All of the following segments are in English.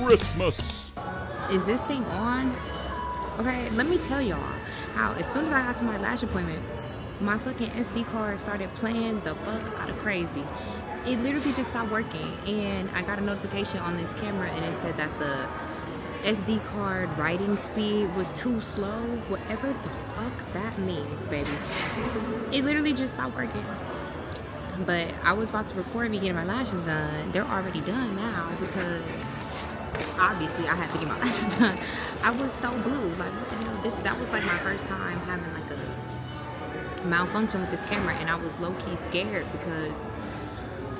Christmas. Is this thing on? Okay, let me tell y'all how as soon as I got to my lash appointment, my fucking SD card started playing the fuck out of crazy. It literally just stopped working, and I got a notification on this camera and it said that the SD card writing speed was too slow. Whatever the fuck that means, baby. It literally just stopped working. But I was about to record me getting my lashes done. They're already done now because obviously I had to get my lashes done. I was so blue. Like, what the hell? That was like my first time having like a malfunction with this camera, and I was low-key scared because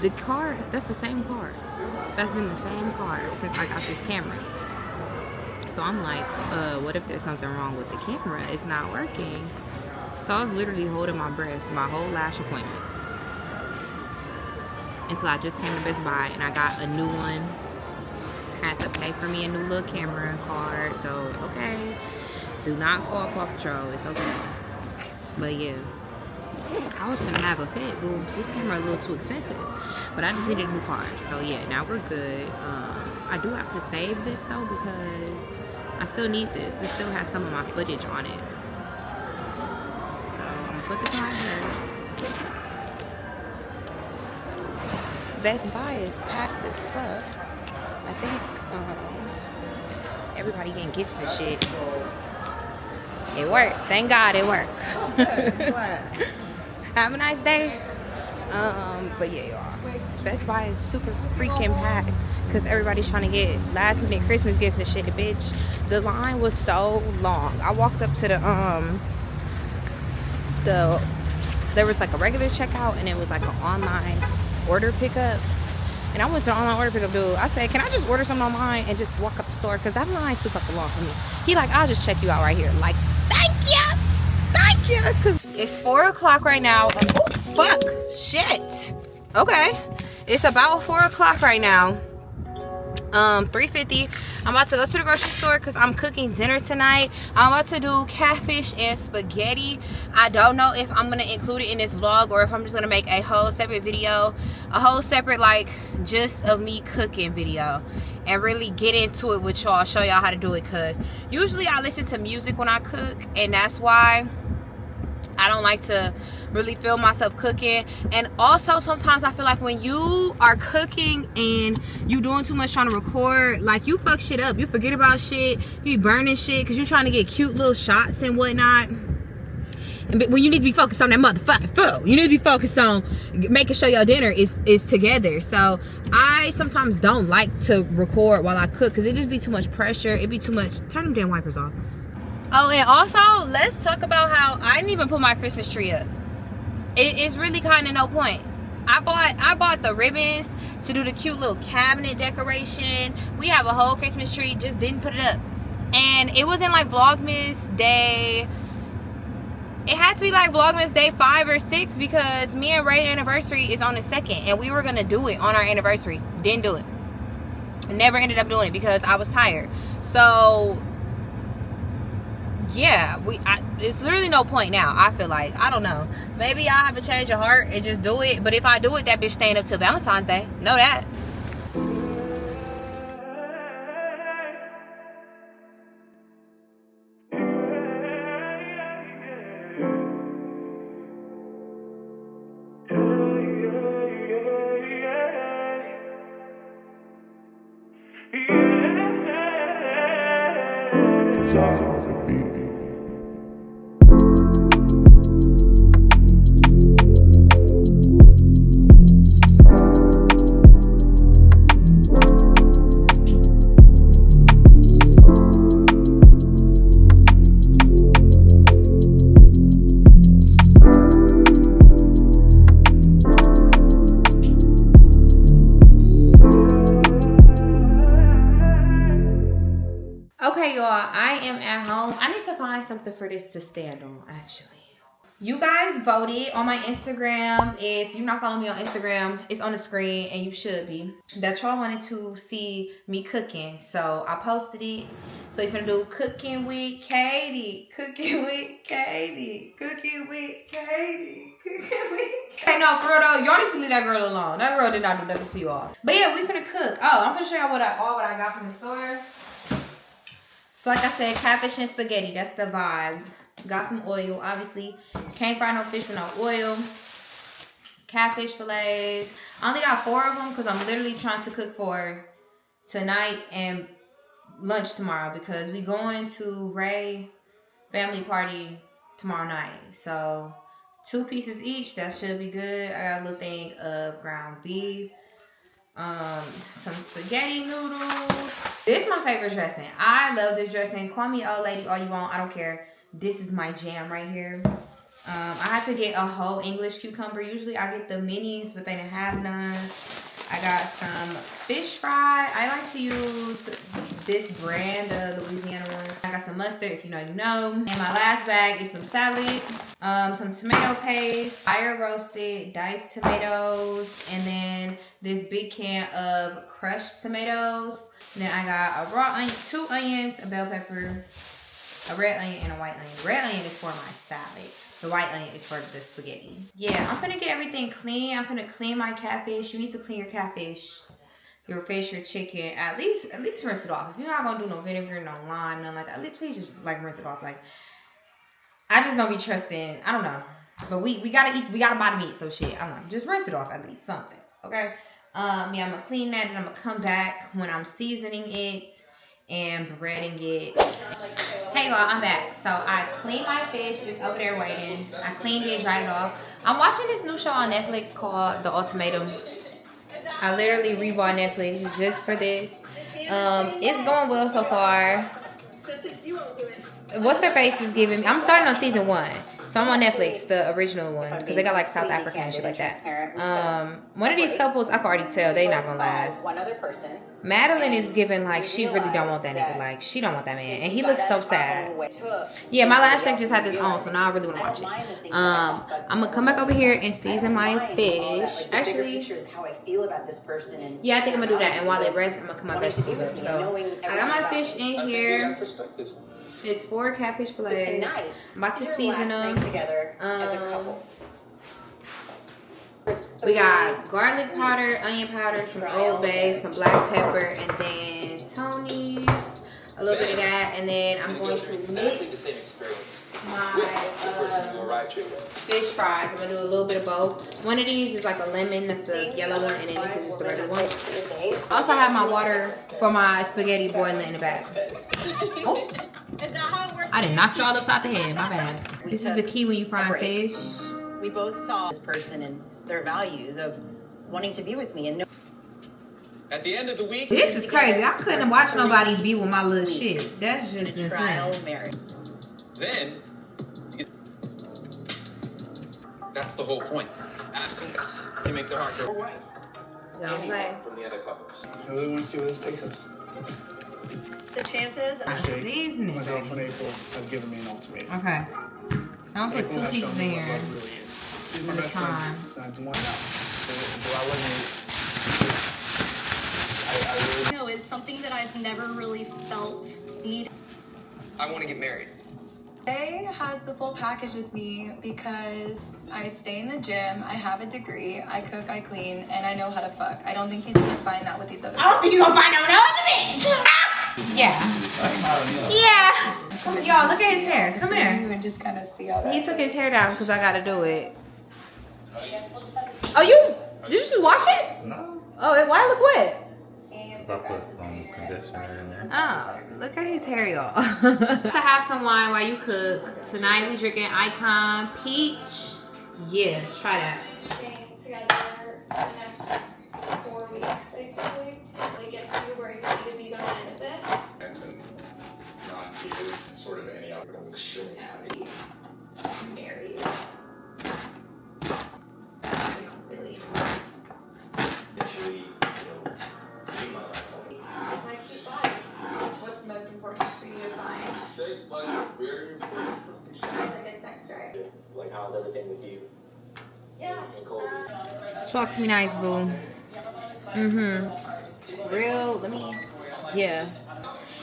the card, that's the same card. That's been the same card since I got this camera. So I'm like, what if there's something wrong with the camera? It's not working. So I was literally holding my breath my whole lash appointment until I just came to Best Buy and I got a new one. Had to pay for me a new little camera card, so it's okay. Do not call Paw Patrol, it's okay. But yeah, I was gonna have a fit. Well, this camera a little too expensive, but I just needed a new card. So yeah, now we're good. I do have to save this though because I still need this. It still has some of my footage on it. So I'm gonna put this in my purse. Best Buy is packed as fuck. I think everybody getting gifts and shit. It worked. Thank God it worked. Have a nice day. But yeah, y'all. Best Buy is super freaking packed because everybody's trying to get last minute Christmas gifts and shit, bitch. The line was so long. I walked up to there was like a regular checkout and it was like an online order pickup. And I went to the online order pickup dude. I said, can I just order something online and just walk up the store? Because that line too fucking long for me. He like, I'll just check you out right here. Like, thank you. Thank you. Because it's 4 o'clock right now. Oh, fuck. Shit. Okay. It's about 4 o'clock right now. 3:50. I'm about to go to the grocery store because I'm cooking dinner tonight. I'm about to do catfish and spaghetti. I don't know if I'm gonna include it in this vlog or if I'm just gonna make a whole separate video, a whole separate like just of me cooking video and really get into it with y'all, show y'all how to do it. Because usually I listen to music when I cook, and that's why I don't like to really feel myself cooking. And also sometimes I feel like when you are cooking and you doing too much trying to record, like you fuck shit up. You forget about shit. You be burning shit because you're trying to get cute little shots and whatnot. And when you need to be focused on that motherfucking food, you need to be focused on making sure your dinner is together. So I sometimes don't like to record while I cook because it just be too much pressure. It be too much. Turn them damn wipers off. Oh, and also let's talk about how I didn't even put my Christmas tree up. It's really kind of no point. I bought the ribbons to do the cute little cabinet decoration. We have a whole Christmas tree, just didn't put it up. And it wasn't like Vlogmas day. It had to be like Vlogmas day 5 or 6 because me and Ray's anniversary is on the 2nd, and we were gonna do it on our anniversary. Didn't do it. Never ended up doing it because I was tired. So yeah, it's literally no point now. I feel like, I don't know, maybe I'll have a change of heart and just do it. But if I do it, that bitch staying up till Valentine's Day. Know that. Okay, y'all, I am at home. I need to find something for this to stand on, actually. You guys voted on my Instagram. If you're not following me on Instagram, it's on the screen and you should be. That y'all wanted to see me cooking. So I posted it. So you're gonna do cooking with Katie. Cooking with Katie. Cooking with Katie. Cooking with Hey, no, for real though, y'all need to leave that girl alone. That girl did not do nothing to you all. But yeah, we finna cook. Oh, I'm gonna show y'all what I got from the store. So like I said, catfish and spaghetti. That's the vibes. Got some oil, obviously. Can't fry no fish without oil. Catfish fillets. I only got 4 of them because I'm literally trying to cook for tonight and lunch tomorrow because we going to Ray family party tomorrow night. So 2 pieces each. That should be good. I got a little thing of ground beef. Some spaghetti noodles. This is my favorite dressing. I love this dressing. Call me old lady all you want. I don't care. This is my jam right here. I have to get a whole English cucumber. Usually I get the minis, but they didn't have none. I got some fish fry. I like to use this brand, the Louisiana one. I got some mustard, if you know, you know. And my last bag is some salad, some tomato paste, fire roasted diced tomatoes, and then this big can of crushed tomatoes. And then I got a raw onion, 2 onions, a bell pepper, a red onion, and a white onion. The red onion is for my salad. The white onion is for the spaghetti. Yeah, I'm gonna get everything clean. I'm gonna clean my catfish. You need to clean your catfish, your fish, your chicken. At least rinse it off. If you're not gonna do no vinegar, no lime, nothing like that, please just like rinse it off. Like, I just don't be trusting. I don't know, but we gotta eat. We gotta buy the meat. So shit, I don't know. Just rinse it off at least something. Okay. Yeah, I'm gonna clean that and I'm gonna come back when I'm seasoning it and breading it. Hey y'all, I'm back. So I cleaned my fish, it's over there waiting. I cleaned it, dried it off. I'm watching this new show on Netflix called The Ultimatum. I literally rebought Netflix just for this. It's going well so far. What's her face is giving me. I'm starting on season 1. So I'm on Netflix, the original one, because they got like South African and shit like that. One of these couples, I can already tell they not gonna last. One other person. Madeline is giving like she really don't want that nigga. Like she don't want that man, and he looks so sad. Yeah, my last check just had this on, so now I really want to watch it. I'm gonna come back over here and season my fish. Actually, yeah, I think I'm gonna do that. And while it rests, I'm gonna cut my vegetables up. So I got my fish in here. It's 4 catfish fillets. I'm about to season them. We got garlic powder, onion powder, some Old Bay, some black pepper, and then Tony's, a little bit of that, and then I'm going to mix my fish fries. I'm gonna do a little bit of both. One of these is like a lemon, that's the yellow one, and then this is just the regular one. I also have my water for my spaghetti boiling in the back. Oh. I did knock y'all upside the head, my bad. This is the key when you fry fish. We both saw this person and their values of wanting to be with me, and at the end of the week, this is crazy. I couldn't watch nobody be with my little shit. That's just insane. Then that's the whole point. Absence, you make the heart go away. Anyone from the other couples. I really want to see where this takes us. The chances of seasoning. My girlfriend April has given me an ultimatum. Okay. So I'm gonna put 2 pieces in here. She's my best friend. I do want that. I no, it's something that I've never really felt need. I want to get married. Jay has the full package with me because I stay in the gym, I have a degree, I cook, I clean, and I know how to fuck. I don't think he's gonna find that with these other. I don't think he's gonna find out with no other bitch. Yeah. Yeah. Y'all, look at his hair. Come here. You would just kind of see all that. He took his hair down because I gotta do it. Oh, did you just wash it? No. Oh, why it look wet? I put some conditioner in there. Oh, look at his hair, y'all. To have some wine while you cook. Tonight we drinking Icon Peach. Yeah, try that. Staying together the next 4 weeks, basically. Like get to where you need to be by the end of this. And not do sort of any other extreme happy. Married. Really. Actually, keep my life home. I keep buying. What's most important for you to find? Sex life is very important for me. Like a good sex drive. Like, how's everything with you? Yeah. And Colby? Talk to me nice, boo. Real, yeah.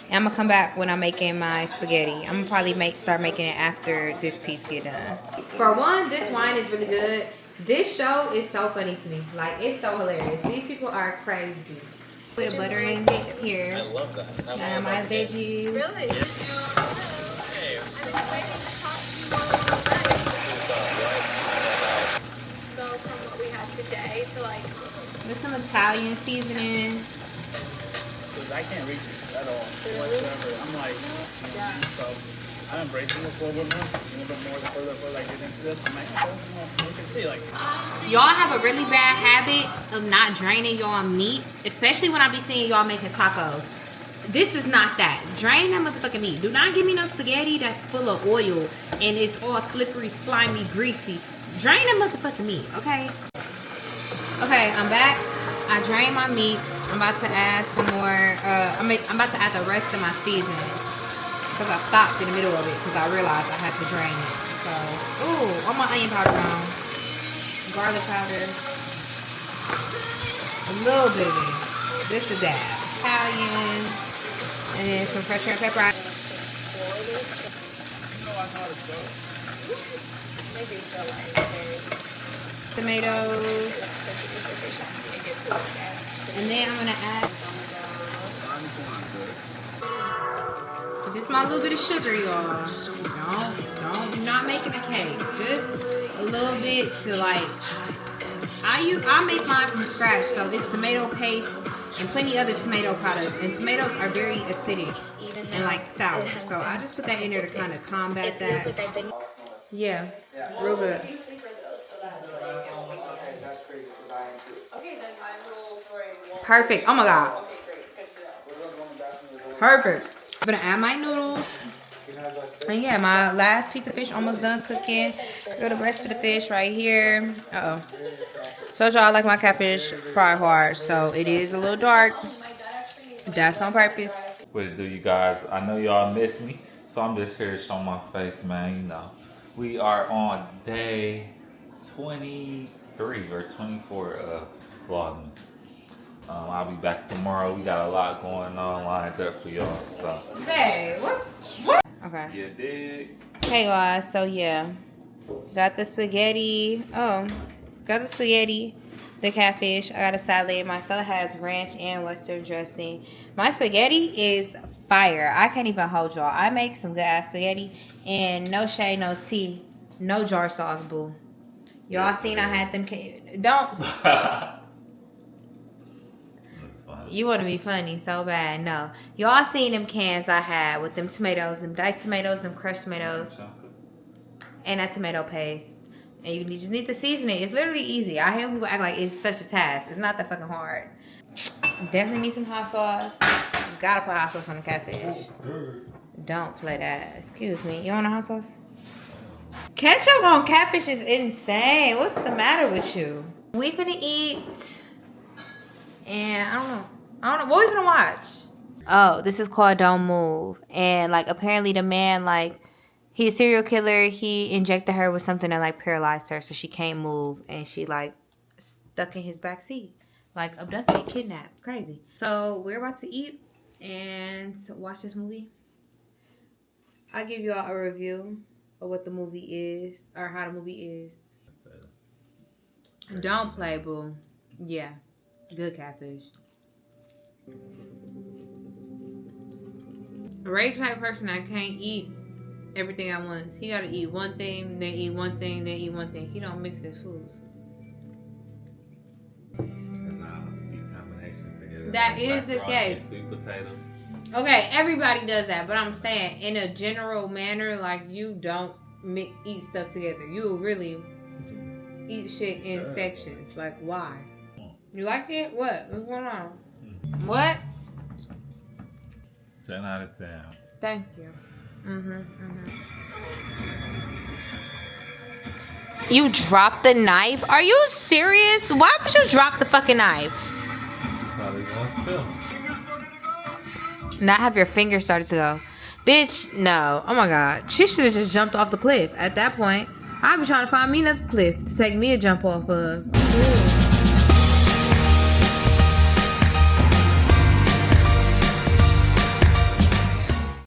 And I'm gonna come back when I'm making my spaghetti. I'm gonna probably start making it after this piece get done. For one, this wine is really good. This show is so funny to me. Like, it's so hilarious. These people are crazy. Put a butter in here. I love that. And my veggies. Really? Yeah. Go from what we had today to like. With some Italian seasoning. Because I can't reach it at all whatsoever. I'm like, so I'm embracing this a little bit more. A little bit more the further I get into this. I'm like, okay, well, you can see, like. Y'all have a really bad habit of not draining y'all meat, especially when I be seeing y'all making tacos. This is not that. Drain that motherfucking meat. Do not give me no spaghetti that's full of oil and it's all slippery, slimy, greasy. Drain that motherfucking meat, okay? Okay, I'm back. I drained my meat. I'm about to add some more. I'm about to add the rest of my seasoning because I stopped in the middle of it because I realized I had to drain it. So, ooh, all my onion powder on. Garlic powder, a little bit of this, just a dab, Italian, and then some fresh red pepper. Tomatoes, and then I'm gonna add. So this is my little bit of sugar, y'all. Don't, not making a cake, just a little bit to like. I make mine from scratch, so it's tomato paste and plenty other tomato products. And tomatoes are very acidic and like sour, so I just put that in there to kind of combat that. Yeah, real good. Perfect. Oh my god. Perfect. I'm gonna add my noodles. And yeah, my last piece of fish almost done cooking. Got the rest of the fish right here. Uh-oh. Told y'all I like my catfish fried hard, so it is a little dark. That's on purpose. What it do, you guys? I know y'all miss me, so I'm just here to show my face, man. You know, we are on day 23 or 24 of VLOGMAS. I'll be back tomorrow. We got a lot going on lined up for y'all. So. Hey, what? Okay. You dig? Hey guys, so yeah, got the spaghetti. Got the spaghetti, the catfish. I got a salad. My salad has ranch and Western dressing. My spaghetti is fire. I can't even hold y'all. I make some good ass spaghetti, and no shade, no tea, no jar sauce, boo. Y'all yes, seen I had them. Don't. You want to be funny so bad. No. Y'all seen them cans I had with them tomatoes, them diced tomatoes, them crushed tomatoes, and that tomato paste. And you just need to season it. It's literally easy. I hear people act like it's such a task. It's not that fucking hard. Definitely need some hot sauce. Gotta put hot sauce on the catfish. Don't play that. Excuse me. You want a hot sauce? Ketchup on catfish is insane. What's the matter with you? We finna eat. And I don't know. What we gonna watch? Oh, this is called Don't Move. And like apparently the man, like, he's a serial killer. He injected her with something that like paralyzed her so she can't move, and she like stuck in his back seat. Like abducted, kidnapped. Crazy. So we're about to eat and watch this movie. I'll give you all a review of what the movie is, or how the movie is. Don't play, boo. Yeah. Good catfish. Ray type person that can't eat everything at once. He gotta eat one thing, then eat one thing, then eat one thing. He don't mix his foods. That is the case. Sweet potatoes. Okay, everybody does that, but I'm saying in a general manner, like you don't eat stuff together. You really eat shit in sections. Like why? You like it? What? What's going on? What? 10 out of 10. Thank you. You dropped the knife? Are you serious? Why would you drop the fucking knife? Probably gonna spill. Not have your fingers started to go. Bitch, no. Oh my god. She should have just jumped off the cliff. At that point, I'd be trying to find me another cliff to take me a jump off of.